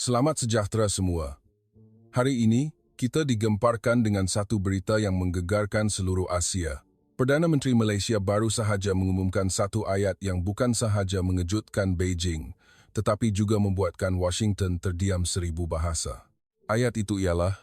Selamat sejahtera semua. Hari ini, kita digemparkan dengan satu berita yang menggegarkan seluruh Asia. Perdana Menteri Malaysia baru sahaja mengumumkan satu ayat yang bukan sahaja mengejutkan Beijing, tetapi juga membuatkan Washington terdiam seribu bahasa. Ayat itu ialah,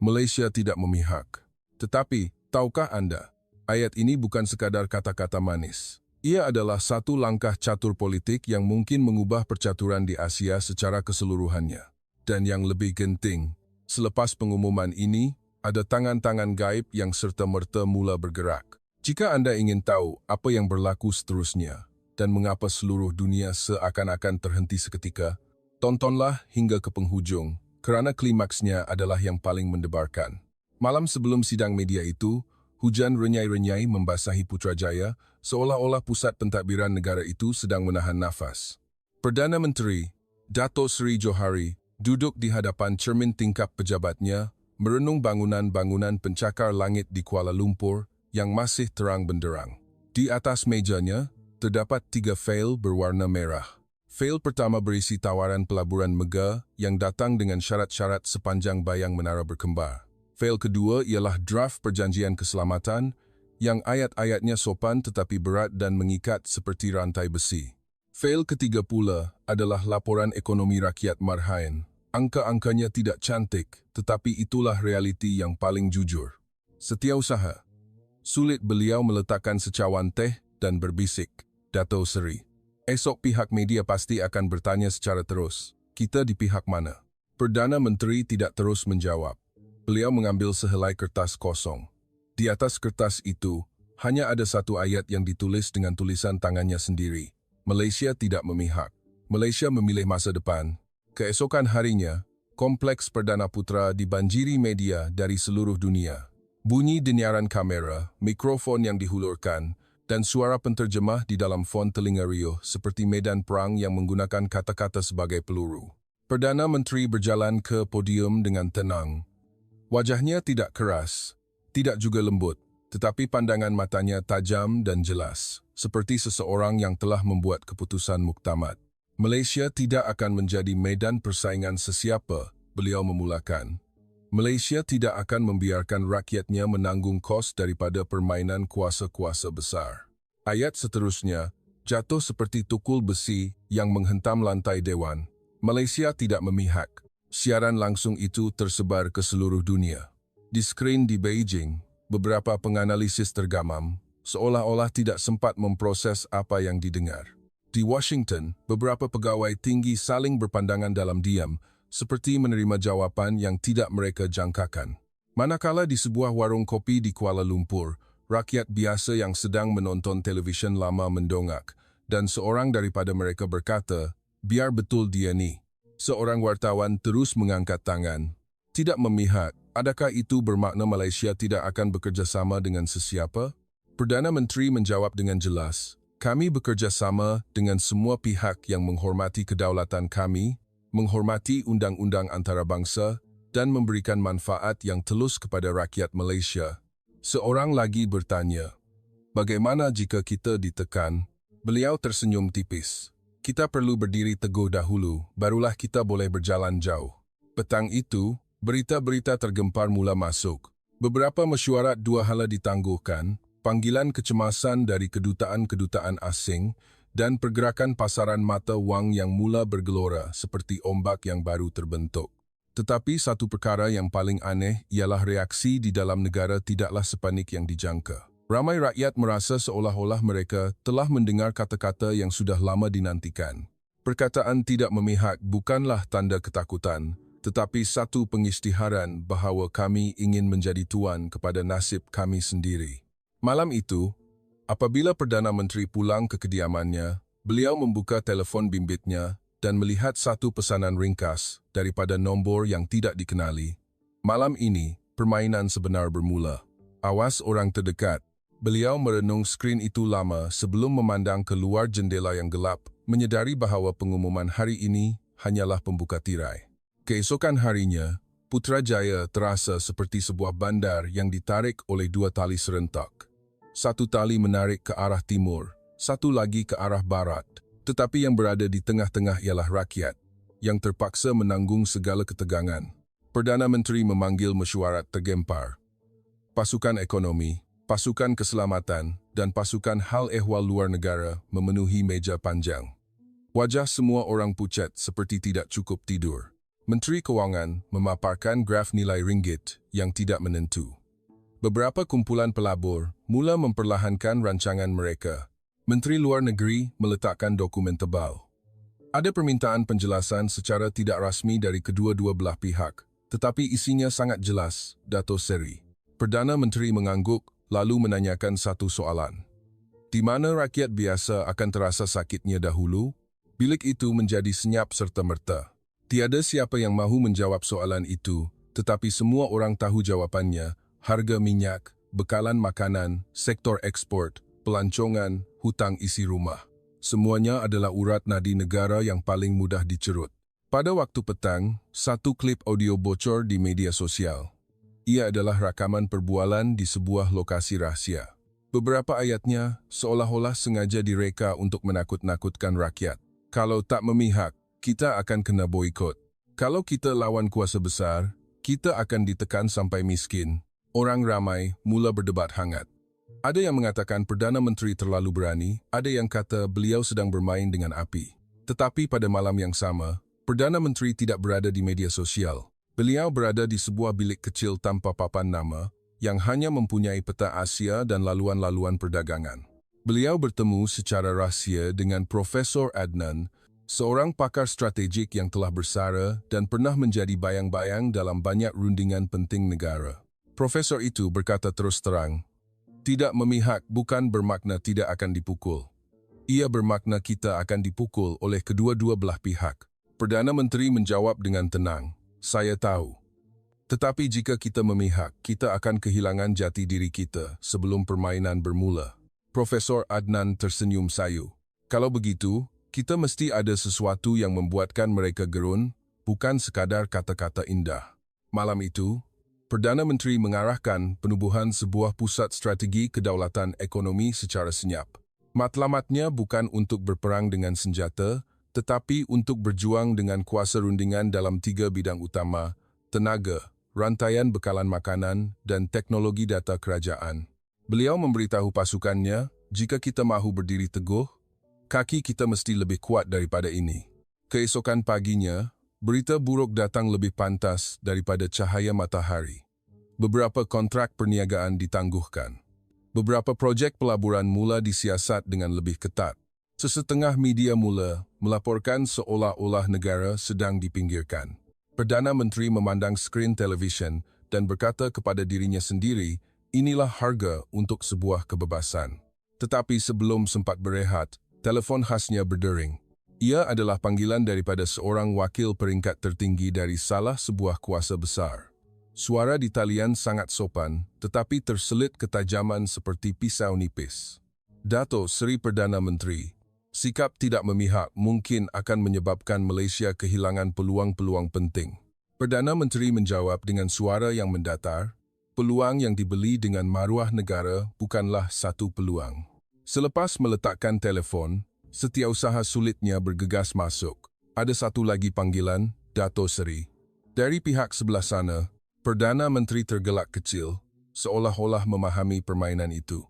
Malaysia tidak memihak. Tetapi, tahukah anda, ayat ini bukan sekadar kata-kata manis. Ia adalah satu langkah catur politik yang mungkin mengubah percaturan di Asia secara keseluruhannya. Dan yang lebih genting, selepas pengumuman ini, ada tangan-tangan gaib yang serta-merta mula bergerak. Jika anda ingin tahu apa yang berlaku seterusnya dan mengapa seluruh dunia seakan-akan terhenti seketika, tontonlah hingga ke penghujung, kerana klimaksnya adalah yang paling mendebarkan. Malam sebelum sidang media itu, hujan renyai-renyai membasahi Putrajaya, seolah-olah pusat pentadbiran negara itu sedang menahan nafas. Perdana Menteri, Dato' Seri Johari, duduk di hadapan cermin tingkap pejabatnya, merenung bangunan-bangunan pencakar langit di Kuala Lumpur yang masih terang benderang. Di atas mejanya, terdapat 3 fail berwarna merah. Fail pertama berisi tawaran pelaburan megah yang datang dengan syarat-syarat sepanjang bayang menara berkembar. Fail kedua ialah draft perjanjian keselamatan yang ayat-ayatnya sopan tetapi berat dan mengikat seperti rantai besi. Fail ketiga pula adalah laporan ekonomi rakyat Marhaen. Angka-angkanya tidak cantik, tetapi itulah realiti yang paling jujur. Setiausaha. Sulit beliau meletakkan secawan teh dan berbisik, Dato' Seri. Esok pihak media pasti akan bertanya secara terus, kita di pihak mana? Perdana Menteri tidak terus menjawab. Beliau mengambil sehelai kertas kosong. Di atas kertas itu, hanya ada satu ayat yang ditulis dengan tulisan tangannya sendiri. Malaysia tidak memihak. Malaysia memilih masa depan. Keesokan harinya, kompleks Perdana Putra dibanjiri media dari seluruh dunia. Bunyi denyaran kamera, mikrofon yang dihulurkan, dan suara penterjemah di dalam font telinga riuh seperti medan perang yang menggunakan kata-kata sebagai peluru. Perdana Menteri berjalan ke podium dengan tenang. Wajahnya tidak keras, tidak juga lembut, tetapi pandangan matanya tajam dan jelas, seperti seseorang yang telah membuat keputusan muktamad. Malaysia tidak akan menjadi medan persaingan sesiapa, beliau memulakan. Malaysia tidak akan membiarkan rakyatnya menanggung kos daripada permainan kuasa-kuasa besar. Ayat seterusnya jatuh seperti tukul besi yang menghentam lantai dewan. Malaysia tidak memihak. Siaran langsung itu tersebar ke seluruh dunia. Di skrin di Beijing, beberapa penganalisis tergamam, seolah-olah tidak sempat memproses apa yang didengar. Di Washington, beberapa pegawai tinggi saling berpandangan dalam diam, seperti menerima jawapan yang tidak mereka jangkakan. Manakala di sebuah warung kopi di Kuala Lumpur, rakyat biasa yang sedang menonton televisyen lama mendongak, dan seorang daripada mereka berkata, biar betul dia ni. Seorang wartawan terus mengangkat tangan. Tidak memihak, adakah itu bermakna Malaysia tidak akan bekerjasama dengan sesiapa? Perdana Menteri menjawab dengan jelas, kami bekerjasama dengan semua pihak yang menghormati kedaulatan kami, menghormati undang-undang antarabangsa, dan memberikan manfaat yang telus kepada rakyat Malaysia. Seorang lagi bertanya, bagaimana jika kita ditekan? Beliau tersenyum tipis. Kita perlu berdiri teguh dahulu, barulah kita boleh berjalan jauh. Petang itu, berita-berita tergempar mula masuk. Beberapa mesyuarat dua hala ditangguhkan, panggilan kecemasan dari kedutaan-kedutaan asing, dan pergerakan pasaran mata wang yang mula bergelora seperti ombak yang baru terbentuk. Tetapi satu perkara yang paling aneh ialah reaksi di dalam negara tidaklah sepanik yang dijangka. Ramai rakyat merasa seolah-olah mereka telah mendengar kata-kata yang sudah lama dinantikan. Perkataan tidak memihak bukanlah tanda ketakutan, tetapi satu pengisytiharan bahawa kami ingin menjadi tuan kepada nasib kami sendiri. Malam itu, apabila Perdana Menteri pulang ke kediamannya, beliau membuka telefon bimbitnya dan melihat satu pesanan ringkas daripada nombor yang tidak dikenali. Malam ini, permainan sebenar bermula. Awas orang terdekat. Beliau merenung skrin itu lama sebelum memandang keluar jendela yang gelap, menyedari bahawa pengumuman hari ini hanyalah pembuka tirai. Keesokan harinya, Putrajaya terasa seperti sebuah bandar yang ditarik oleh dua tali serentak. Satu tali menarik ke arah timur, satu lagi ke arah barat, tetapi yang berada di tengah-tengah ialah rakyat. yang terpaksa menanggung segala ketegangan. Perdana Menteri memanggil mesyuarat tergempar. Pasukan ekonomi, pasukan keselamatan, dan pasukan hal ehwal luar negara memenuhi meja panjang. Wajah semua orang pucat seperti tidak cukup tidur. Menteri Kewangan memaparkan graf nilai ringgit yang tidak menentu. Beberapa kumpulan pelabur mula memperlahankan rancangan mereka. Menteri Luar Negeri meletakkan dokumen tebal. Ada permintaan penjelasan secara tidak rasmi dari kedua-dua belah pihak, tetapi isinya sangat jelas, Dato' Seri. Perdana Menteri mengangguk lalu menanyakan satu soalan. Di mana rakyat biasa akan terasa sakitnya dahulu? Bilik itu menjadi senyap serta-merta. Tiada siapa yang mahu menjawab soalan itu, tetapi semua orang tahu jawapannya. Harga minyak, bekalan makanan, sektor ekspor, pelancongan, hutang isi rumah. Semuanya adalah urat nadi negara yang paling mudah dicerut. Pada waktu petang, satu klip audio bocor di media sosial. Ia adalah rakaman perbualan di sebuah lokasi rahasia. Beberapa ayatnya seolah-olah sengaja direka untuk menakut-nakutkan rakyat. Kalau tak memihak, kita akan kena boikot. Kalau kita lawan kuasa besar, kita akan ditekan sampai miskin. Orang ramai mula berdebat hangat. Ada yang mengatakan Perdana Menteri terlalu berani, ada yang kata beliau sedang bermain dengan api. Tetapi pada malam yang sama, Perdana Menteri tidak berada di media sosial. Beliau berada di sebuah bilik kecil tanpa papan nama, yang hanya mempunyai peta Asia dan laluan-laluan perdagangan. Beliau bertemu secara rahsia dengan Profesor Adnan, seorang pakar strategik yang telah bersara dan pernah menjadi bayang-bayang dalam banyak rundingan penting negara. Profesor itu berkata terus terang, "Tidak memihak bukan bermakna tidak akan dipukul. Ia bermakna kita akan dipukul oleh kedua-dua belah pihak." Perdana Menteri menjawab dengan tenang, "Saya tahu. Tetapi jika kita memihak, kita akan kehilangan jati diri kita sebelum permainan bermula." Profesor Adnan tersenyum sayu. "Kalau begitu, kita mesti ada sesuatu yang membuatkan mereka gerun, bukan sekadar kata-kata indah." Malam itu, Perdana Menteri mengarahkan penubuhan sebuah pusat strategi kedaulatan ekonomi secara senyap. Matlamatnya bukan untuk berperang dengan senjata, tetapi untuk berjuang dengan kuasa rundingan dalam 3 bidang utama, tenaga, rantaian bekalan makanan, dan teknologi data kerajaan. Beliau memberitahu pasukannya, jika kita mahu berdiri teguh, kaki kita mesti lebih kuat daripada ini. Keesokan paginya, berita buruk datang lebih pantas daripada cahaya matahari. Beberapa kontrak perniagaan ditangguhkan. Beberapa projek pelaburan mula disiasat dengan lebih ketat. Sesetengah media mula melaporkan seolah-olah negara sedang dipinggirkan. Perdana Menteri memandang skrin televisyen dan berkata kepada dirinya sendiri, inilah harga untuk sebuah kebebasan. Tetapi sebelum sempat berehat, telefon khasnya berdering. Ia adalah panggilan daripada seorang wakil peringkat tertinggi dari salah sebuah kuasa besar. Suara di talian sangat sopan, tetapi terselit ketajaman seperti pisau nipis. "Dato' Seri Perdana Menteri, sikap tidak memihak mungkin akan menyebabkan Malaysia kehilangan peluang-peluang penting." Perdana Menteri menjawab dengan suara yang mendatar, "Peluang yang dibeli dengan maruah negara bukanlah satu peluang." Selepas meletakkan telefon, setiausaha sulitnya bergegas masuk. "Ada satu lagi panggilan, Dato' Seri." Dari pihak sebelah sana, Perdana Menteri tergelak kecil, seolah-olah memahami permainan itu.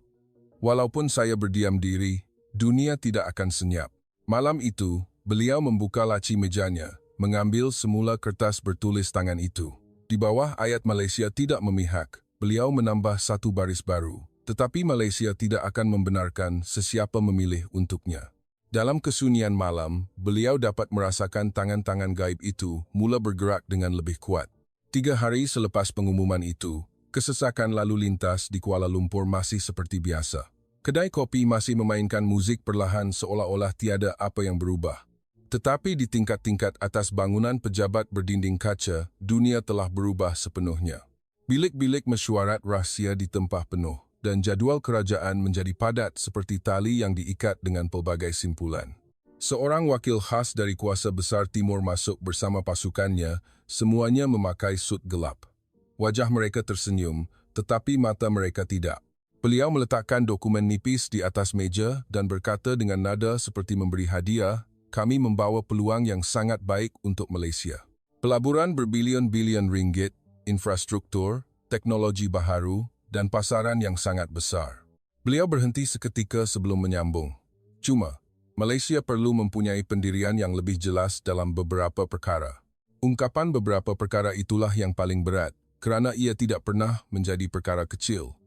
"Walaupun saya berdiam diri, dunia tidak akan senyap." Malam itu, beliau membuka laci mejanya, mengambil semula kertas bertulis tangan itu. Di bawah ayat Malaysia tidak memihak, beliau menambah satu baris baru. Tetapi Malaysia tidak akan membenarkan sesiapa memilih untuknya. Dalam kesunyian malam, beliau dapat merasakan tangan-tangan gaib itu mula bergerak dengan lebih kuat. 3 hari selepas pengumuman itu, kesesakan lalu lintas di Kuala Lumpur masih seperti biasa. Kedai kopi masih memainkan musik perlahan seolah-olah tiada apa yang berubah. Tetapi di tingkat-tingkat atas bangunan pejabat berdinding kaca, dunia telah berubah sepenuhnya. Bilik-bilik mesyuarat rahsia ditempah penuh, dan jadual kerajaan menjadi padat seperti tali yang diikat dengan pelbagai simpulan. Seorang wakil khas dari kuasa besar Timur masuk bersama pasukannya, semuanya memakai sut gelap. Wajah mereka tersenyum, tetapi mata mereka tidak. Beliau meletakkan dokumen nipis di atas meja dan berkata dengan nada seperti memberi hadiah, kami membawa peluang yang sangat baik untuk Malaysia. Pelaburan berbilion-bilion ringgit, infrastruktur, teknologi baharu, dan pasaran yang sangat besar. Beliau berhenti seketika sebelum menyambung. Cuma, Malaysia perlu mempunyai pendirian yang lebih jelas dalam beberapa perkara. Ungkapan beberapa perkara itulah yang paling berat, kerana ia tidak pernah menjadi perkara kecil.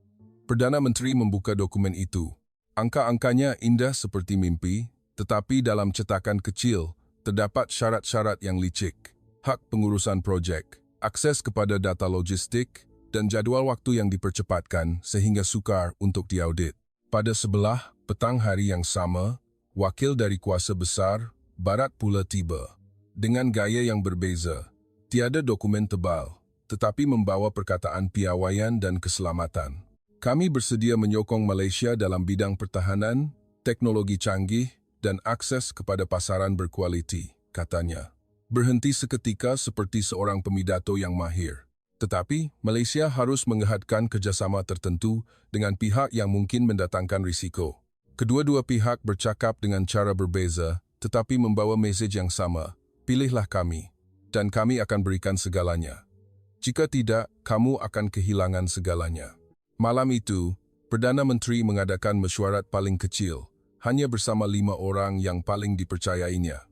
Perdana Menteri membuka dokumen itu. Angka-angkanya indah seperti mimpi, tetapi dalam cetakan kecil, terdapat syarat-syarat yang licik. Hak pengurusan projek, akses kepada data logistik, dan jadual waktu yang dipercepatkan sehingga sukar untuk diaudit. Pada sebelah petang hari yang sama, wakil dari kuasa besar, Barat pula tiba. Dengan gaya yang berbeza, tiada dokumen tebal, tetapi membawa perkataan piawaian dan keselamatan. Kami bersedia menyokong Malaysia dalam bidang pertahanan, teknologi canggih, dan akses kepada pasaran berkualiti, katanya. Berhenti seketika seperti seorang pemidato yang mahir. Tetapi, Malaysia harus menghadkan kerjasama tertentu dengan pihak yang mungkin mendatangkan risiko. Kedua-dua pihak bercakap dengan cara berbeza, tetapi membawa mesej yang sama. Pilihlah kami, dan kami akan berikan segalanya. Jika tidak, kamu akan kehilangan segalanya. Malam itu, Perdana Menteri mengadakan mesyuarat paling kecil, hanya bersama 5 orang yang paling dipercayainya.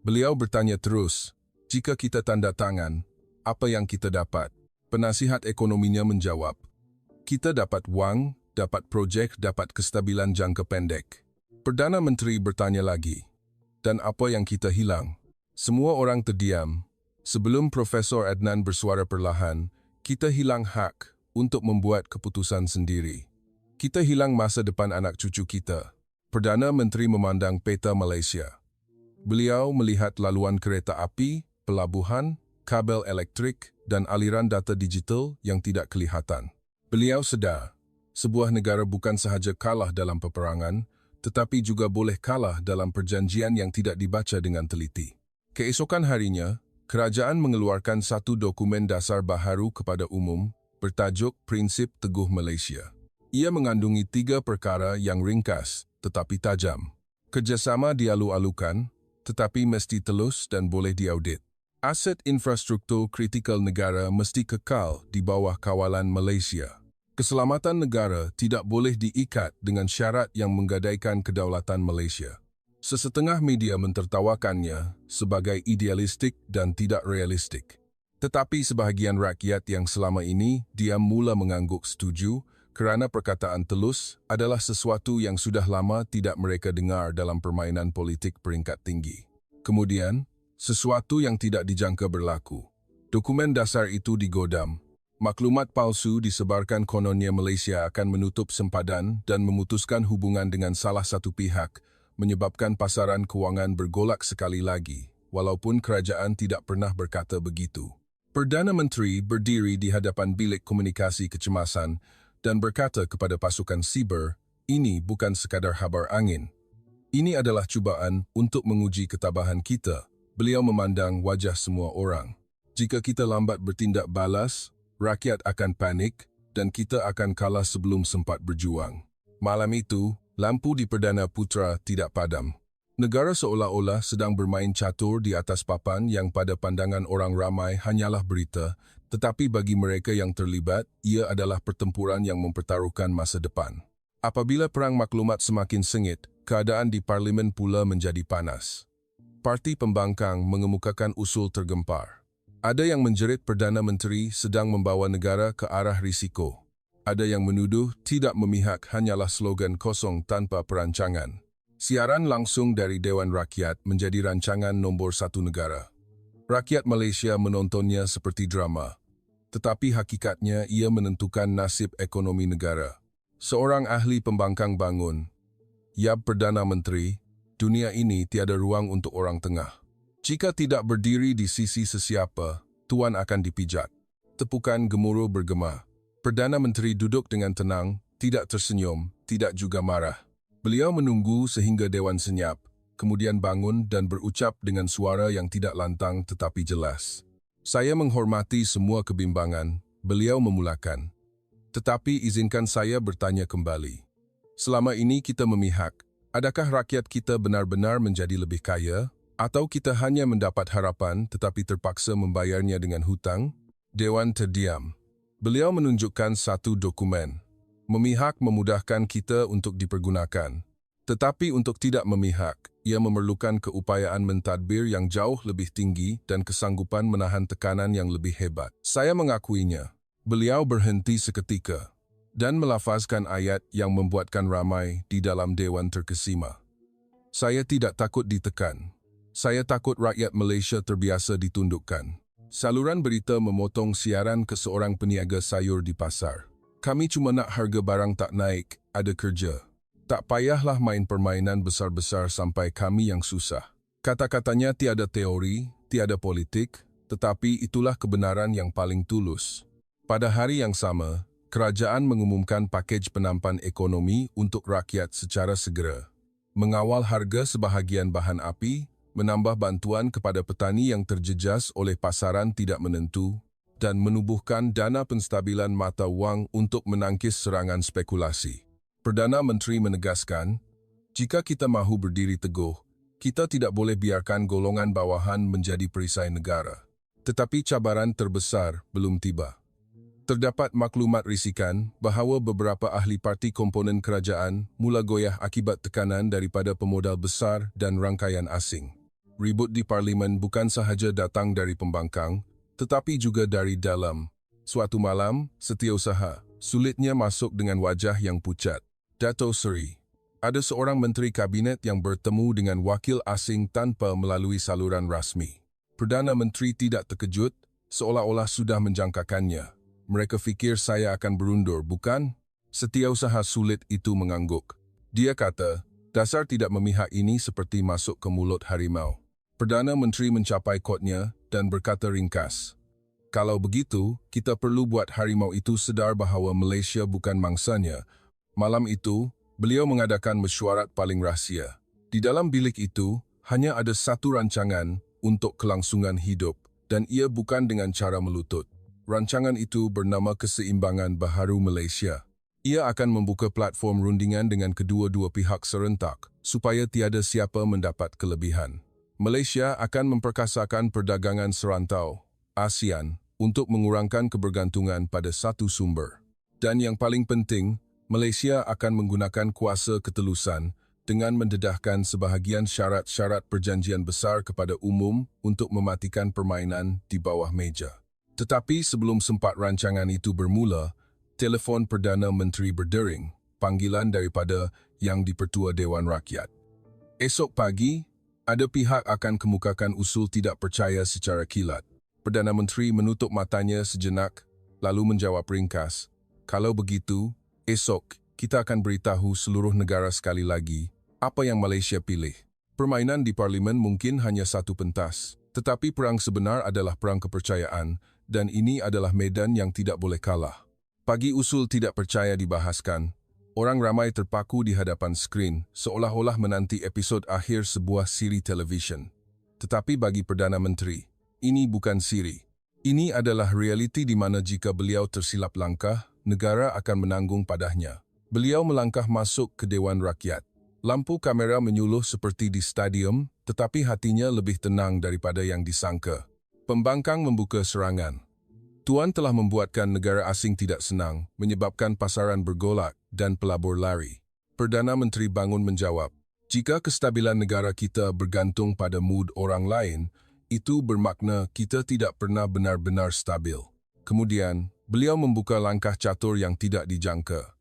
Beliau bertanya terus, jika kita tanda tangan, apa yang kita dapat? Penasihat ekonominya menjawab, kita dapat wang, dapat projek, dapat kestabilan jangka pendek. Perdana Menteri bertanya lagi, dan apa yang kita hilang? Semua orang terdiam. Sebelum Profesor Adnan bersuara perlahan, kita hilang hak untuk membuat keputusan sendiri. Kita hilang masa depan anak cucu kita. Perdana Menteri memandang peta Malaysia. Beliau melihat laluan kereta api, pelabuhan, kabel elektrik, dan aliran data digital yang tidak kelihatan. Beliau sedar, sebuah negara bukan sahaja kalah dalam peperangan, tetapi juga boleh kalah dalam perjanjian yang tidak dibaca dengan teliti. Keesokan harinya, kerajaan mengeluarkan satu dokumen dasar baharu kepada umum, bertajuk Prinsip Teguh Malaysia. Ia mengandungi 3 perkara yang ringkas tetapi tajam. Kerjasama dialu-alukan, tetapi mesti telus dan boleh diaudit. Aset infrastruktur kritikal negara mesti kekal di bawah kawalan Malaysia. Keselamatan negara tidak boleh diikat dengan syarat yang menggadaikan kedaulatan Malaysia. Sesetengah media mentertawakannya sebagai idealistik dan tidak realistik. Tetapi sebahagian rakyat yang selama ini diam mula mengangguk setuju kerana perkataan telus adalah sesuatu yang sudah lama tidak mereka dengar dalam permainan politik peringkat tinggi. Kemudian, sesuatu yang tidak dijangka berlaku. Dokumen dasar itu digodam. Maklumat palsu disebarkan kononnya Malaysia akan menutup sempadan dan memutuskan hubungan dengan salah satu pihak, menyebabkan pasaran kewangan bergolak sekali lagi, walaupun kerajaan tidak pernah berkata begitu. Perdana Menteri berdiri di hadapan bilik komunikasi kecemasan dan berkata kepada pasukan siber, ini bukan sekadar habar angin. Ini adalah cubaan untuk menguji ketabahan kita. Beliau memandang wajah semua orang. Jika kita lambat bertindak balas, rakyat akan panik dan kita akan kalah sebelum sempat berjuang. Malam itu, lampu di Perdana Putra tidak padam. Negara seolah-olah sedang bermain catur di atas papan yang pada pandangan orang ramai hanyalah berita, tetapi bagi mereka yang terlibat, ia adalah pertempuran yang mempertaruhkan masa depan. Apabila perang maklumat semakin sengit, keadaan di Parlimen pula menjadi panas. Parti pembangkang mengemukakan usul tergempar. Ada yang menjerit Perdana Menteri sedang membawa negara ke arah risiko. Ada yang menuduh tidak memihak hanyalah slogan kosong tanpa perancangan. Siaran langsung dari Dewan Rakyat menjadi rancangan nombor 1 negara. Rakyat Malaysia menontonnya seperti drama. Tetapi hakikatnya ia menentukan nasib ekonomi negara. Seorang ahli pembangkang bangun. Yab Perdana Menteri, dunia ini tiada ruang untuk orang tengah. Jika tidak berdiri di sisi sesiapa, tuan akan dipijak. Tepukan gemuruh bergema. Perdana Menteri duduk dengan tenang, tidak tersenyum, tidak juga marah. Beliau menunggu sehingga Dewan senyap, kemudian bangun dan berucap dengan suara yang tidak lantang tetapi jelas. Saya menghormati semua kebimbangan, beliau memulakan. Tetapi izinkan saya bertanya kembali. Selama ini kita memihak, adakah rakyat kita benar-benar menjadi lebih kaya? Atau kita hanya mendapat harapan tetapi terpaksa membayarnya dengan hutang? Dewan terdiam. Beliau menunjukkan satu dokumen. Memihak memudahkan kita untuk dipergunakan. Tetapi untuk tidak memihak, ia memerlukan keupayaan mentadbir yang jauh lebih tinggi dan kesanggupan menahan tekanan yang lebih hebat. Saya mengakuinya. Beliau berhenti seketika dan melafazkan ayat yang membuatkan ramai di dalam Dewan terkesima. Saya tidak takut ditekan. Saya takut rakyat Malaysia terbiasa ditundukkan. Saluran berita memotong siaran ke seorang peniaga sayur di pasar. Kami cuma nak harga barang tak naik, ada kerja. Tak payahlah main permainan besar-besar sampai kami yang susah. Kata-katanya tiada teori, tiada politik, tetapi itulah kebenaran yang paling tulus. Pada hari yang sama, kerajaan mengumumkan pakej penampan ekonomi untuk rakyat secara segera. Mengawal harga sebahagian bahan api, menambah bantuan kepada petani yang terjejas oleh pasaran tidak menentu, dan menubuhkan dana penstabilan mata wang untuk menangkis serangan spekulasi. Perdana Menteri menegaskan, jika kita mahu berdiri teguh, kita tidak boleh biarkan golongan bawahan menjadi perisai negara. Tetapi cabaran terbesar belum tiba. Terdapat maklumat risikan bahawa beberapa ahli parti komponen kerajaan mula goyah akibat tekanan daripada pemodal besar dan rangkaian asing. Ribut di parlimen bukan sahaja datang dari pembangkang, tetapi juga dari dalam. Suatu malam, Setiausaha sulitnya masuk dengan wajah yang pucat. Dato' Seri, ada seorang menteri kabinet yang bertemu dengan wakil asing tanpa melalui saluran rasmi. Perdana Menteri tidak terkejut, seolah-olah sudah menjangkakannya. Mereka fikir saya akan berundur, bukan? Setiausaha sulit itu mengangguk. Dia kata, dasar tidak memihak ini seperti masuk ke mulut harimau. Perdana Menteri mencapai kotnya dan berkata ringkas, kalau begitu, kita perlu buat harimau itu sedar bahawa Malaysia bukan mangsanya. Malam itu, beliau mengadakan mesyuarat paling rahsia. Di dalam bilik itu, hanya ada satu rancangan untuk kelangsungan hidup dan ia bukan dengan cara melutut. Rancangan itu bernama Keseimbangan Baharu Malaysia. Ia akan membuka platform rundingan dengan kedua-dua pihak serentak supaya tiada siapa mendapat kelebihan. Malaysia akan memperkasakan perdagangan serantau, ASEAN, untuk mengurangkan kebergantungan pada satu sumber. Dan yang paling penting, Malaysia akan menggunakan kuasa ketelusan dengan mendedahkan sebahagian syarat-syarat perjanjian besar kepada umum untuk mematikan permainan di bawah meja. Tetapi sebelum sempat rancangan itu bermula, telefon Perdana Menteri berdering, panggilan daripada Yang di-Pertua Dewan Rakyat. Esok pagi, ada pihak akan kemukakan usul tidak percaya secara kilat. Perdana Menteri menutup matanya sejenak, lalu menjawab ringkas, kalau begitu, esok, kita akan beritahu seluruh negara sekali lagi apa yang Malaysia pilih. Permainan di parlimen mungkin hanya satu pentas, tetapi perang sebenar adalah perang kepercayaan dan ini adalah medan yang tidak boleh kalah. Pagi usul tidak percaya dibahaskan. Orang ramai terpaku di hadapan skrin seolah-olah menanti episod akhir sebuah siri televisyen. Tetapi bagi Perdana Menteri, ini bukan siri. Ini adalah realiti di mana jika beliau tersilap langkah, negara akan menanggung padanya. Beliau melangkah masuk ke Dewan Rakyat. Lampu kamera menyuluh seperti di stadium, tetapi hatinya lebih tenang daripada yang disangka. Pembangkang membuka serangan. Tuan telah membuatkan negara asing tidak senang, menyebabkan pasaran bergolak dan pelabur lari. Perdana Menteri bangun menjawab, jika kestabilan negara kita bergantung pada mood orang lain, itu bermakna kita tidak pernah benar-benar stabil. Kemudian, beliau membuka langkah catur yang tidak dijangka.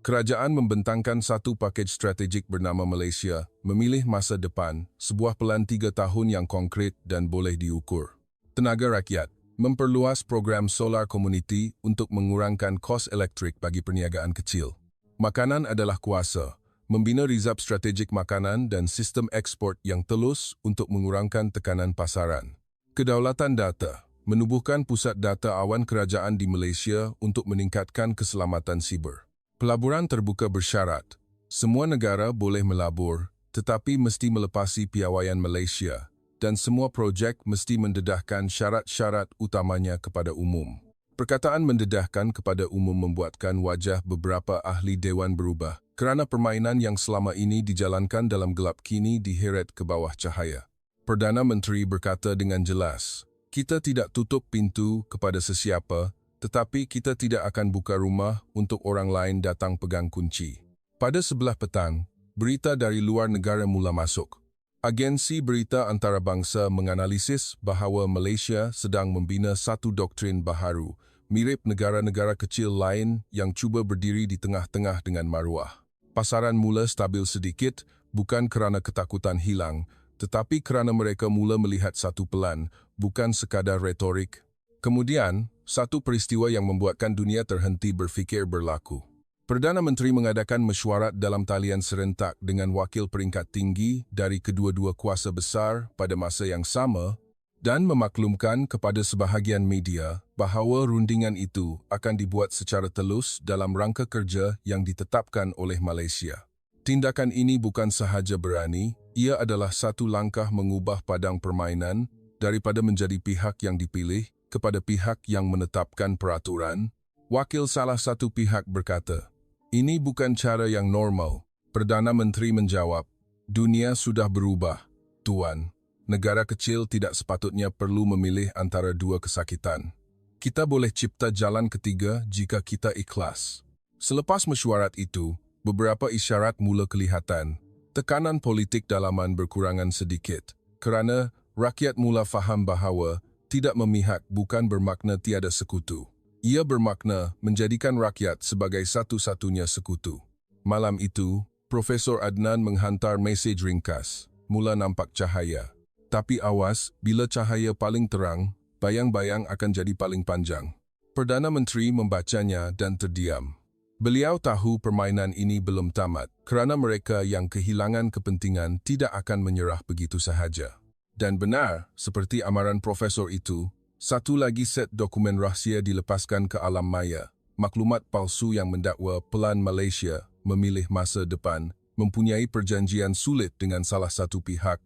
Kerajaan membentangkan satu pakej strategik bernama Malaysia, memilih masa depan, sebuah pelan 3 tahun yang konkret dan boleh diukur. Tenaga rakyat, memperluas program solar community untuk mengurangkan kos elektrik bagi perniagaan kecil. Makanan adalah kuasa, membina rizab strategik makanan dan sistem ekspor yang telus untuk mengurangkan tekanan pasaran. Kedaulatan data, menubuhkan pusat data awan kerajaan di Malaysia untuk meningkatkan keselamatan siber. Pelaburan terbuka bersyarat. Semua negara boleh melabur, tetapi mesti melepasi piawaian Malaysia dan semua projek mesti mendedahkan syarat-syarat utamanya kepada umum. Perkataan mendedahkan kepada umum membuatkan wajah beberapa ahli dewan berubah kerana permainan yang selama ini dijalankan dalam gelap kini diheret ke bawah cahaya. Perdana Menteri berkata dengan jelas, kita tidak tutup pintu kepada sesiapa, tetapi kita tidak akan buka rumah untuk orang lain datang pegang kunci. Pada sebelah petang, berita dari luar negara mula masuk. Agensi berita antarabangsa menganalisis bahawa Malaysia sedang membina satu doktrin baharu, mirip negara-negara kecil lain yang cuba berdiri di tengah-tengah dengan maruah. Pasaran mula stabil sedikit, bukan kerana ketakutan hilang, tetapi kerana mereka mula melihat satu pelan, bukan sekadar retorik. Kemudian, satu peristiwa yang membuatkan dunia terhenti berfikir berlaku. Perdana Menteri mengadakan mesyuarat dalam talian serentak dengan wakil peringkat tinggi dari kedua-dua kuasa besar pada masa yang sama dan memaklumkan kepada sebahagian media bahawa rundingan itu akan dibuat secara telus dalam rangka kerja yang ditetapkan oleh Malaysia. Tindakan ini bukan sahaja berani, ia adalah satu langkah mengubah padang permainan daripada menjadi pihak yang dipilih kepada pihak yang menetapkan peraturan. Wakil salah satu pihak berkata, "Ini bukan cara yang normal." Perdana Menteri menjawab, "Dunia sudah berubah, Tuan. Negara kecil tidak sepatutnya perlu memilih antara dua kesakitan. Kita boleh cipta jalan ketiga jika kita ikhlas." Selepas mesyuarat itu, beberapa isyarat mula kelihatan. Tekanan politik dalaman berkurangan sedikit, kerana rakyat mula faham bahawa tidak memihak bukan bermakna tiada sekutu. Ia bermakna menjadikan rakyat sebagai satu-satunya sekutu. Malam itu, Profesor Adnan menghantar mesej ringkas. Mula nampak cahaya. Tapi awas, bila cahaya paling terang, bayang-bayang akan jadi paling panjang. Perdana Menteri membacanya dan terdiam. Beliau tahu permainan ini belum tamat, kerana mereka yang kehilangan kepentingan tidak akan menyerah begitu sahaja. Dan benar, seperti amaran profesor itu, satu lagi set dokumen rahsia dilepaskan ke alam maya. Maklumat palsu yang mendakwa pelan Malaysia memilih masa depan mempunyai perjanjian sulit dengan salah satu pihak,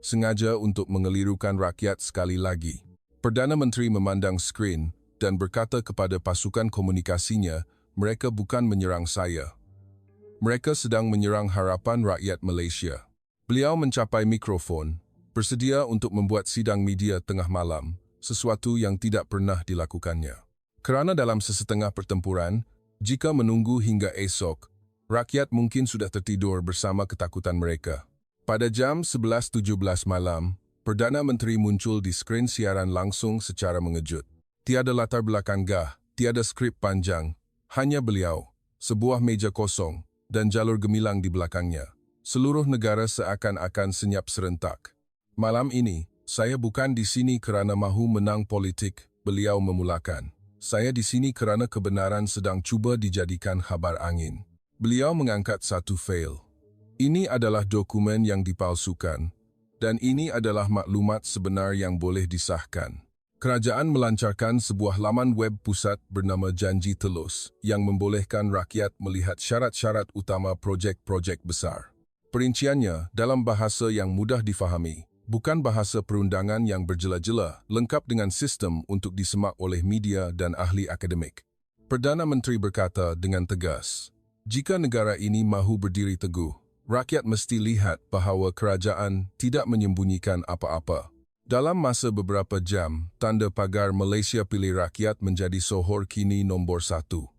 sengaja untuk mengelirukan rakyat sekali lagi. Perdana Menteri memandang skrin dan berkata kepada pasukan komunikasinya, "Mereka bukan menyerang saya. Mereka sedang menyerang harapan rakyat Malaysia." Beliau mencapai mikrofon, bersedia untuk membuat sidang media tengah malam, sesuatu yang tidak pernah dilakukannya. Kerana dalam sesetengah pertempuran, jika menunggu hingga esok, rakyat mungkin sudah tertidur bersama ketakutan mereka. Pada jam 11.17 malam, Perdana Menteri muncul di skrin siaran langsung secara mengejut. Tiada latar belakang gah, tiada skrip panjang, hanya beliau, sebuah meja kosong, dan jalur gemilang di belakangnya. Seluruh negara seakan-akan senyap serentak. "Malam ini, saya bukan di sini kerana mahu menang politik," beliau memulakan. "Saya di sini kerana kebenaran sedang cuba dijadikan khabar angin." Beliau mengangkat satu fail. Ini adalah dokumen yang dipalsukan, dan ini adalah maklumat sebenar yang boleh disahkan. Kerajaan melancarkan sebuah laman web pusat bernama Janji Telus yang membolehkan rakyat melihat syarat-syarat utama projek-projek besar. Perinciannya dalam bahasa yang mudah difahami. Bukan bahasa perundangan yang berjela-jela, lengkap dengan sistem untuk disemak oleh media dan ahli akademik. Perdana Menteri berkata dengan tegas, "Jika negara ini mahu berdiri teguh, rakyat mesti lihat bahawa kerajaan tidak menyembunyikan apa-apa." Dalam masa beberapa jam, tanda pagar Malaysia Pilih Rakyat menjadi sohor kini nombor 1.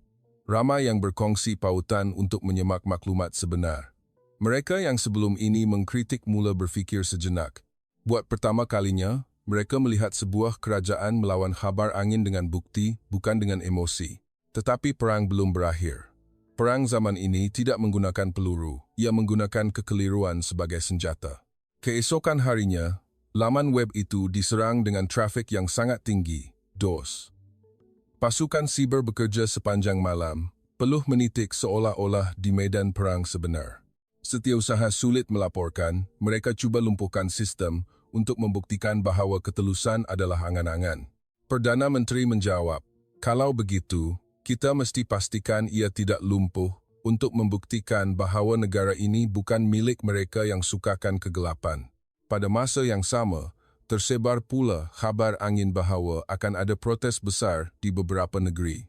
Ramai yang berkongsi pautan untuk menyemak maklumat sebenar. Mereka yang sebelum ini mengkritik mula berfikir sejenak. Buat pertama kalinya, mereka melihat sebuah kerajaan melawan khabar angin dengan bukti, bukan dengan emosi. Tetapi perang belum berakhir. Perang zaman ini tidak menggunakan peluru, ia menggunakan kekeliruan sebagai senjata. Keesokan harinya, laman web itu diserang dengan trafik yang sangat tinggi, DOS. Pasukan siber bekerja sepanjang malam, peluh menitik seolah-olah di medan perang sebenar. Setiausaha sulit melaporkan, mereka cuba lumpuhkan sistem untuk membuktikan bahawa ketelusan adalah angan-angan. Perdana Menteri menjawab, "Kalau begitu, kita mesti pastikan ia tidak lumpuh untuk membuktikan bahawa negara ini bukan milik mereka yang sukakan kegelapan." Pada masa yang sama, tersebar pula khabar angin bahawa akan ada protes besar di beberapa negeri.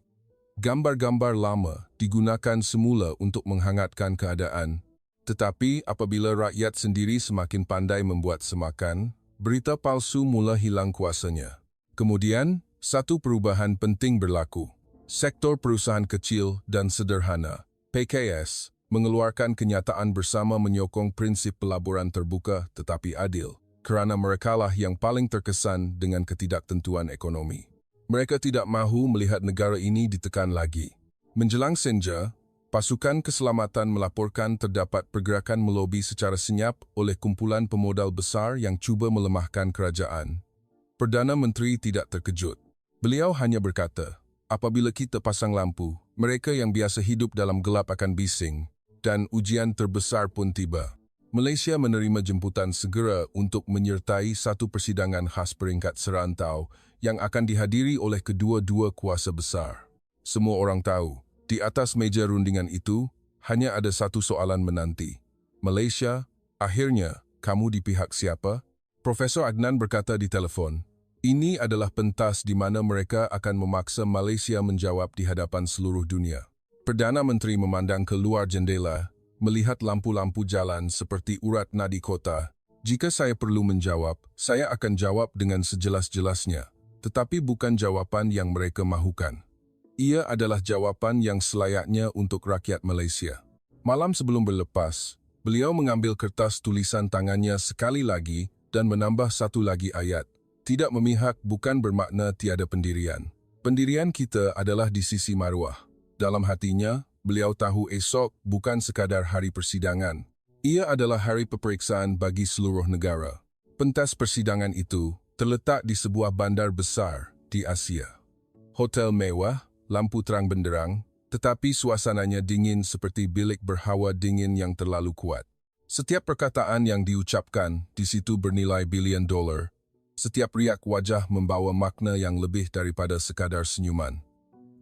Gambar-gambar lama digunakan semula untuk menghangatkan keadaan, tetapi apabila rakyat sendiri semakin pandai membuat semakan, berita palsu mula hilang kuasanya. Kemudian, satu perubahan penting berlaku. Sektor perusahaan kecil dan sederhana, PKS, mengeluarkan kenyataan bersama menyokong prinsip pelaburan terbuka tetapi adil, kerana merekalah yang paling terkesan dengan ketidaktentuan ekonomi. Mereka tidak mahu melihat negara ini ditekan lagi. Menjelang senja, pasukan keselamatan melaporkan terdapat pergerakan melobi secara senyap oleh kumpulan pemodal besar yang cuba melemahkan kerajaan. Perdana Menteri tidak terkejut. Beliau hanya berkata, apabila kita pasang lampu, mereka yang biasa hidup dalam gelap akan bising, dan ujian terbesar pun tiba. Malaysia menerima jemputan segera untuk menyertai satu persidangan khas peringkat serantau yang akan dihadiri oleh kedua-dua kuasa besar. Semua orang tahu, di atas meja rundingan itu, hanya ada satu soalan menanti. Malaysia, akhirnya, kamu di pihak siapa? Profesor Adnan berkata di telefon, ini adalah pentas di mana mereka akan memaksa Malaysia menjawab di hadapan seluruh dunia. Perdana Menteri memandang keluar jendela, melihat lampu-lampu jalan seperti urat nadi kota. Jika saya perlu menjawab, saya akan jawab dengan sejelas-jelasnya, tetapi bukan jawapan yang mereka mahukan. Ia adalah jawapan yang selayaknya untuk rakyat Malaysia. Malam sebelum berlepas, beliau mengambil kertas tulisan tangannya sekali lagi dan menambah satu lagi ayat. Tidak memihak bukan bermakna tiada pendirian. Pendirian kita adalah di sisi maruah. Dalam hatinya, beliau tahu esok bukan sekadar hari persidangan. Ia adalah hari peperiksaan bagi seluruh negara. Pentas persidangan itu terletak di sebuah bandar besar di Asia. Hotel mewah, lampu terang benderang, tetapi suasananya dingin seperti bilik berhawa dingin yang terlalu kuat. Setiap perkataan yang diucapkan di situ bernilai bilion dolar. Setiap riak wajah membawa makna yang lebih daripada sekadar senyuman.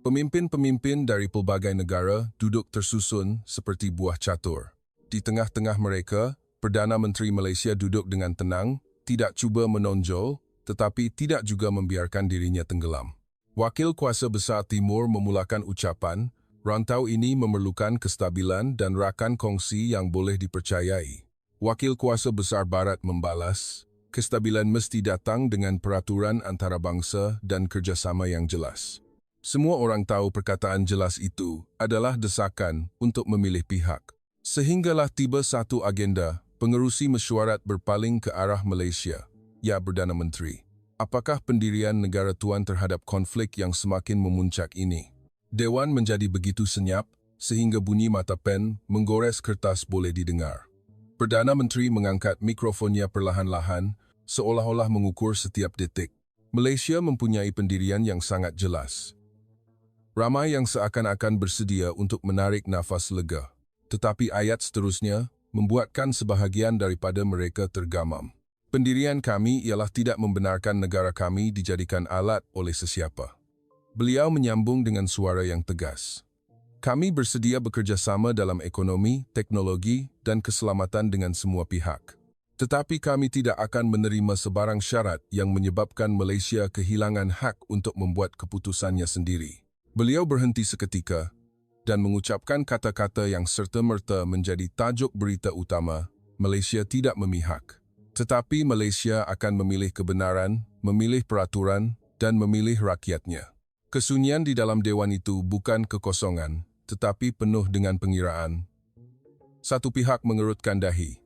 Pemimpin-pemimpin dari pelbagai negara duduk tersusun seperti buah catur. Di tengah-tengah mereka, Perdana Menteri Malaysia duduk dengan tenang, tidak cuba menonjol, tetapi tidak juga membiarkan dirinya tenggelam. Wakil Kuasa Besar Timur memulakan ucapan, rantau ini memerlukan kestabilan dan rakan kongsi yang boleh dipercayai. Wakil Kuasa Besar Barat membalas, kestabilan mesti datang dengan peraturan antarabangsa dan kerjasama yang jelas. Semua orang tahu perkataan jelas itu adalah desakan untuk memilih pihak. Sehinggalah tiba satu agenda, pengerusi mesyuarat berpaling ke arah Malaysia. Ya Perdana Menteri, apakah pendirian negara tuan terhadap konflik yang semakin memuncak ini? Dewan menjadi begitu senyap, sehingga bunyi mata pen menggores kertas boleh didengar. Perdana Menteri mengangkat mikrofonnya perlahan-lahan, seolah-olah mengukur setiap detik. Malaysia mempunyai pendirian yang sangat jelas. Ramai yang seakan-akan bersedia untuk menarik nafas lega. Tetapi ayat seterusnya membuatkan sebahagian daripada mereka tergamam. Pendirian kami ialah tidak membenarkan negara kami dijadikan alat oleh sesiapa. Beliau menyambung dengan suara yang tegas. Kami bersedia bekerjasama dalam ekonomi, teknologi, dan keselamatan dengan semua pihak. Tetapi kami tidak akan menerima sebarang syarat yang menyebabkan Malaysia kehilangan hak untuk membuat keputusannya sendiri. Beliau berhenti seketika dan mengucapkan kata-kata yang serta-merta menjadi tajuk berita utama, Malaysia tidak memihak. Tetapi Malaysia akan memilih kebenaran, memilih peraturan, dan memilih rakyatnya. Kesunyian di dalam dewan itu bukan kekosongan, tetapi penuh dengan pengiraan. Satu pihak mengerutkan dahi.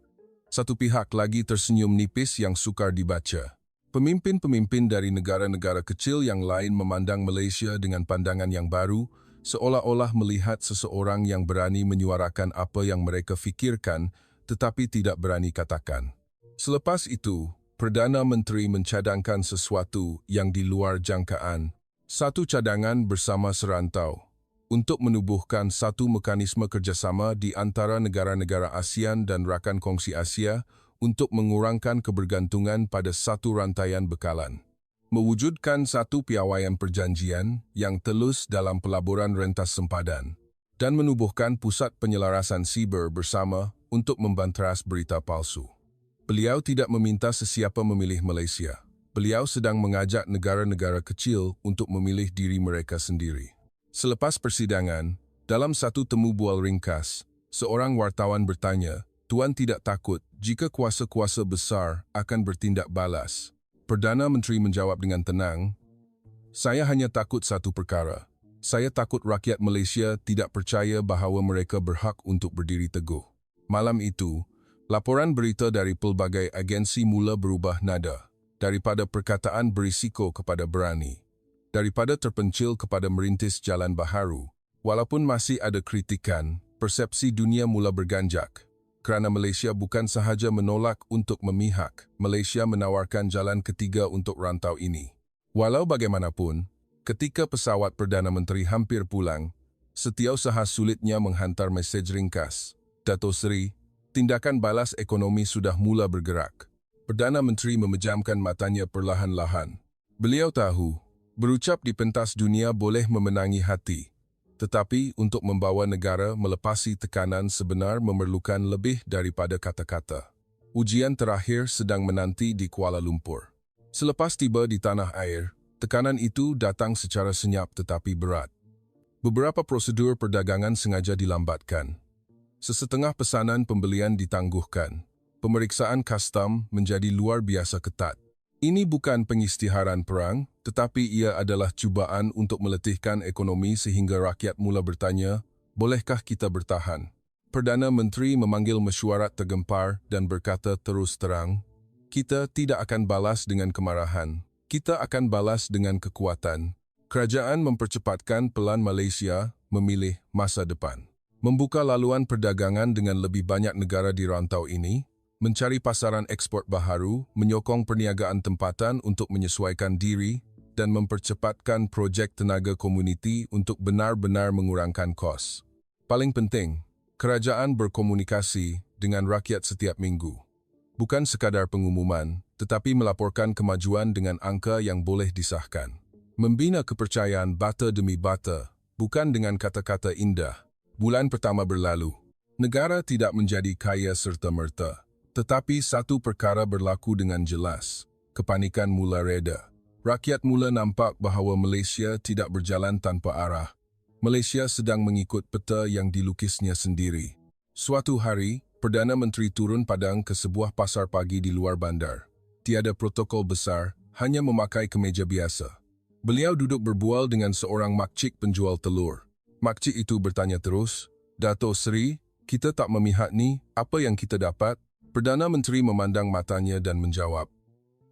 Satu pihak lagi tersenyum nipis yang sukar dibaca. Pemimpin-pemimpin dari negara-negara kecil yang lain memandang Malaysia dengan pandangan yang baru, seolah-olah melihat seseorang yang berani menyuarakan apa yang mereka fikirkan, tetapi tidak berani katakan. Selepas itu, Perdana Menteri mencadangkan sesuatu yang di luar jangkaan, satu cadangan bersama serantau, untuk menubuhkan satu mekanisme kerjasama di antara negara-negara ASEAN dan rakan kongsi Asia untuk mengurangkan kebergantungan pada satu rantaian bekalan. Mewujudkan satu piawaian perjanjian yang telus dalam pelaburan rentas sempadan dan menubuhkan pusat penyelarasan siber bersama untuk membanteras berita palsu. Beliau tidak meminta sesiapa memilih Malaysia. Beliau sedang mengajak negara-negara kecil untuk memilih diri mereka sendiri. Selepas persidangan, dalam satu temu bual ringkas, seorang wartawan bertanya, Tuan tidak takut jika kuasa-kuasa besar akan bertindak balas. Perdana Menteri menjawab dengan tenang, "Saya hanya takut satu perkara. Saya takut rakyat Malaysia tidak percaya bahawa mereka berhak untuk berdiri teguh." Malam itu, laporan berita dari pelbagai agensi mula berubah nada. Daripada perkataan berisiko kepada berani. Daripada terpencil kepada merintis jalan baharu. Walaupun masih ada kritikan, persepsi dunia mula berganjak. Kerana Malaysia bukan sahaja menolak untuk memihak, Malaysia menawarkan jalan ketiga untuk rantau ini. Walau bagaimanapun, ketika pesawat Perdana Menteri hampir pulang, setiausaha sulitnya menghantar mesej ringkas. Dato' Seri, tindakan balas ekonomi sudah mula bergerak. Perdana Menteri memejamkan matanya perlahan-lahan. Beliau tahu, berucap di pentas dunia boleh memenangi hati. Tetapi untuk membawa negara melepasi tekanan sebenar memerlukan lebih daripada kata-kata. Ujian terakhir sedang menanti di Kuala Lumpur. Selepas tiba di tanah air, tekanan itu datang secara senyap tetapi berat. Beberapa prosedur perdagangan sengaja dilambatkan. Sesetengah pesanan pembelian ditangguhkan. Pemeriksaan kastam menjadi luar biasa ketat. Ini bukan pengisytiharan perang, tetapi ia adalah cubaan untuk meletihkan ekonomi sehingga rakyat mula bertanya, bolehkah kita bertahan? Perdana Menteri memanggil mesyuarat tergempar dan berkata terus terang, kita tidak akan balas dengan kemarahan. Kita akan balas dengan kekuatan. Kerajaan mempercepatkan pelan Malaysia memilih masa depan. Membuka laluan perdagangan dengan lebih banyak negara di rantau ini, mencari pasaran ekspor baharu, menyokong perniagaan tempatan untuk menyesuaikan diri, dan mempercepatkan projek tenaga komuniti untuk benar-benar mengurangkan kos. Paling penting, kerajaan berkomunikasi dengan rakyat setiap minggu. Bukan sekadar pengumuman, tetapi melaporkan kemajuan dengan angka yang boleh disahkan. Membina kepercayaan bata demi bata, bukan dengan kata-kata indah. Bulan pertama berlalu. Negara tidak menjadi kaya serta-merta. Tetapi satu perkara berlaku dengan jelas. Kepanikan mula reda. Rakyat mula nampak bahawa Malaysia tidak berjalan tanpa arah. Malaysia sedang mengikut peta yang dilukisnya sendiri. Suatu hari, Perdana Menteri turun padang ke sebuah pasar pagi di luar bandar. Tiada protokol besar, hanya memakai kemeja biasa. Beliau duduk berbual dengan seorang makcik penjual telur. Makcik itu bertanya terus, "Dato' Seri, kita tak memihak ni, apa yang kita dapat?" Perdana Menteri memandang matanya dan menjawab,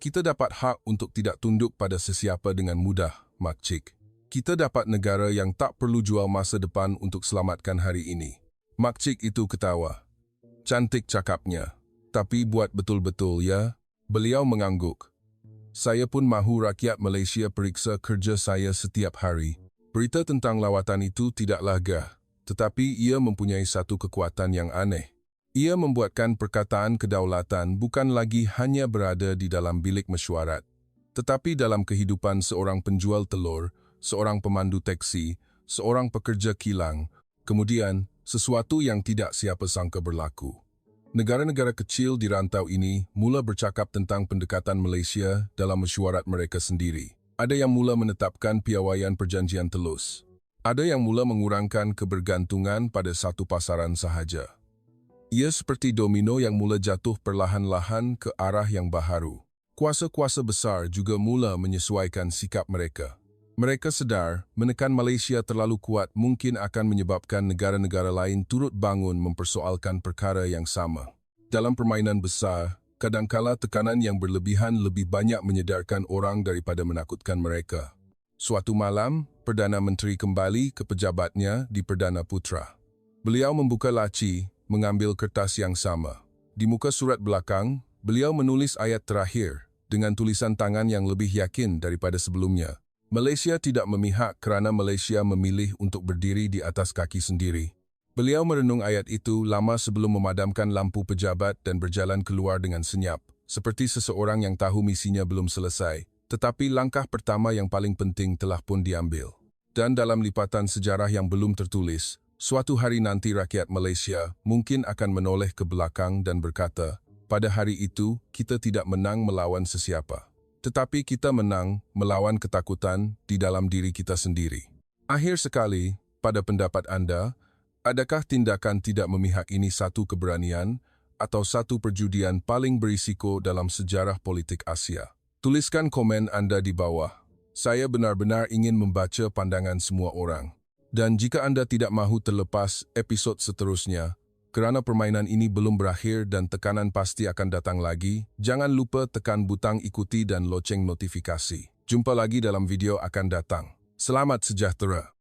"Kita dapat hak untuk tidak tunduk pada sesiapa dengan mudah, makcik. Kita dapat negara yang tak perlu jual masa depan untuk selamatkan hari ini." Makcik itu ketawa. "Cantik cakapnya, tapi buat betul-betul ya?" Beliau mengangguk. "Saya pun mahu rakyat Malaysia periksa kerja saya setiap hari." Berita tentang lawatan itu tidak lagah, tetapi ia mempunyai satu kekuatan yang aneh. Ia membuatkan perkataan kedaulatan bukan lagi hanya berada di dalam bilik mesyuarat, tetapi dalam kehidupan seorang penjual telur, seorang pemandu teksi, seorang pekerja kilang, kemudian sesuatu yang tidak siapa sangka berlaku. Negara-negara kecil di rantau ini mula bercakap tentang pendekatan Malaysia dalam mesyuarat mereka sendiri. Ada yang mula menetapkan piawaian perjanjian telus. Ada yang mula mengurangkan kebergantungan pada satu pasaran sahaja. Ia seperti domino yang mula jatuh perlahan-lahan ke arah yang baharu. Kuasa-kuasa besar juga mula menyesuaikan sikap mereka. Mereka sedar menekan Malaysia terlalu kuat mungkin akan menyebabkan negara-negara lain turut bangun mempersoalkan perkara yang sama. Dalam permainan besar, kadangkala tekanan yang berlebihan lebih banyak menyedarkan orang daripada menakutkan mereka. Suatu malam, Perdana Menteri kembali ke pejabatnya di Perdana Putra. Beliau membuka laci, mengambil kertas yang sama. Di muka surat belakang, beliau menulis ayat terakhir dengan tulisan tangan yang lebih yakin daripada sebelumnya. Malaysia tidak memihak kerana Malaysia memilih untuk berdiri di atas kaki sendiri. Beliau merenung ayat itu lama sebelum memadamkan lampu pejabat dan berjalan keluar dengan senyap, seperti seseorang yang tahu misinya belum selesai. Tetapi langkah pertama yang paling penting telah pun diambil. Dan dalam lipatan sejarah yang belum tertulis, suatu hari nanti rakyat Malaysia mungkin akan menoleh ke belakang dan berkata, pada hari itu kita tidak menang melawan sesiapa. Tetapi kita menang melawan ketakutan di dalam diri kita sendiri. Akhir sekali, pada pendapat anda, adakah tindakan tidak memihak ini satu keberanian atau satu perjudian paling berisiko dalam sejarah politik Asia? Tuliskan komen Anda di bawah. Saya benar-benar ingin membaca pandangan semua orang. Dan jika Anda tidak mahu terlepas episod seterusnya, kerana permainan ini belum berakhir dan tekanan pasti akan datang lagi, jangan lupa tekan butang ikuti dan loceng notifikasi. Jumpa lagi dalam video akan datang. Selamat sejahtera.